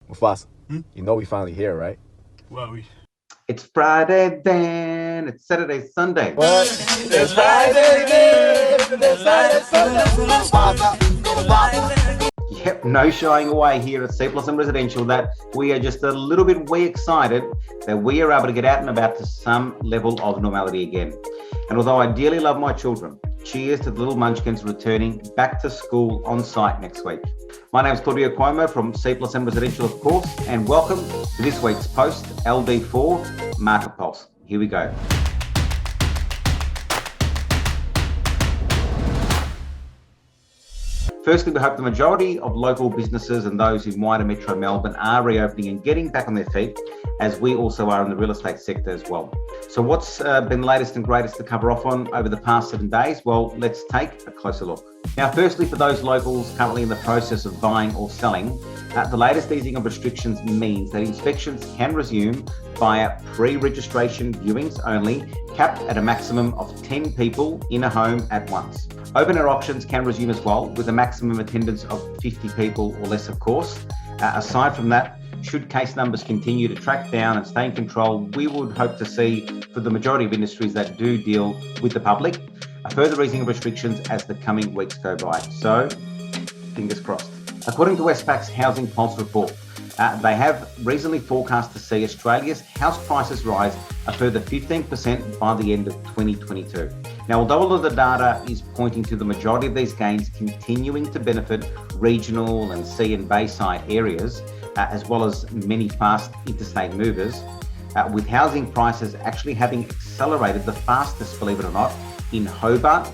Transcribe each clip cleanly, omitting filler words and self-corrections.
Mufasa, you know we finally here, right? Well, It's Friday then, it's Saturday, Sunday. What? It's Friday, then. It's Friday, Sunday. Mufasa, Mufasa. Yep, no shying away here at C Plus M Residential that we are just a little bit way excited that we are able to get out and about to some level of normality again. And although I dearly love my children, cheers to the little munchkins returning back to school on site next week. My name is Claudio Cuomo from C Plus M Residential, of course, and welcome to this week's post LD4 Market Pulse. Here we go. Firstly, we hope the majority of local businesses and those in wider Metro Melbourne are reopening and getting back on their feet, as we also are in the real estate sector as well. So what's been the latest and greatest to cover off on over the past 7 days? Well, let's take a closer look. Now, firstly, for those locals currently in the process of buying or selling, the latest easing of restrictions means that inspections can resume via pre-registration viewings only, capped at a maximum of 10 people in a home at once. Open air auctions can resume as well, with a maximum attendance of 50 people or less, of course. Aside from that, should case numbers continue to track down and stay in control, we would hope to see, for the majority of industries that do deal with the public, a further easing of restrictions as the coming weeks go by. So, fingers crossed. According to Westpac's Housing Pulse report, they have reasonably forecast to see Australia's house prices rise a further 15% by the end of 2022. Now, although all of the data is pointing to the majority of these gains continuing to benefit regional and sea and bayside areas, as well as many fast interstate movers, with housing prices actually having accelerated the fastest, believe it or not, in Hobart,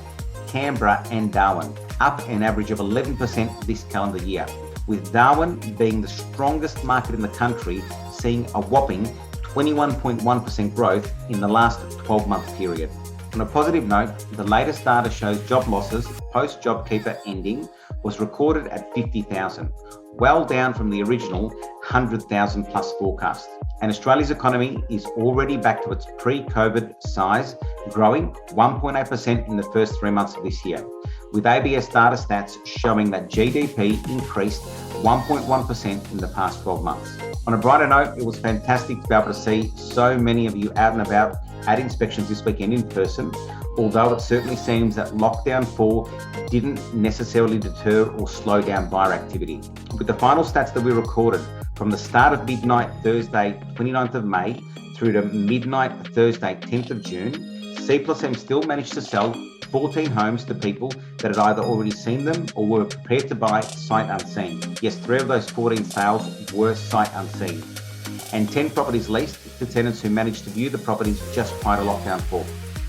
Canberra and Darwin, up an average of 11% this calendar year, with Darwin being the strongest market in the country, seeing a whopping 21.1% growth in the last 12-month period. On a positive note, the latest data shows job losses post-JobKeeper ending was recorded at 50,000, well down from the original 100,000 plus forecast. And Australia's economy is already back to its pre-COVID size, growing 1.8% in the first 3 months of this year, with ABS data stats showing that GDP increased 1.1% in the past 12 months. On a brighter note, it was fantastic to be able to see so many of you out and about at inspections this weekend in person, although it certainly seems that lockdown 4 didn't necessarily deter or slow down buyer activity. With the final stats that we recorded from the start of midnight Thursday 29th of May through to midnight Thursday 10th of June, C plus M still managed to sell 14 homes to people that had either already seen them or were prepared to buy sight unseen. Yes, 3 of those 14 sales were sight unseen. And 10 properties leased to tenants who managed to view the properties just prior to lockdown 4.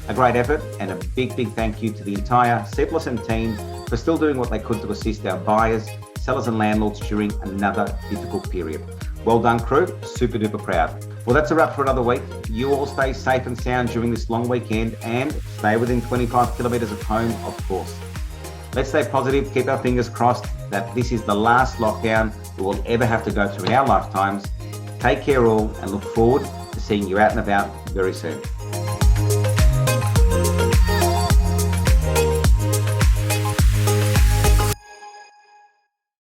A great effort and a big thank you to the entire C plus M team for still doing what they could to assist our buyers, sellers and landlords during another difficult period. Well done, crew. Super duper proud. Well, that's a wrap for another week. You all stay safe and sound during this long weekend and stay within 25 kilometres of home, of course. Let's stay positive, keep our fingers crossed that this is the last lockdown we will ever have to go through in our lifetimes. Take care all and look forward to seeing you out and about very soon.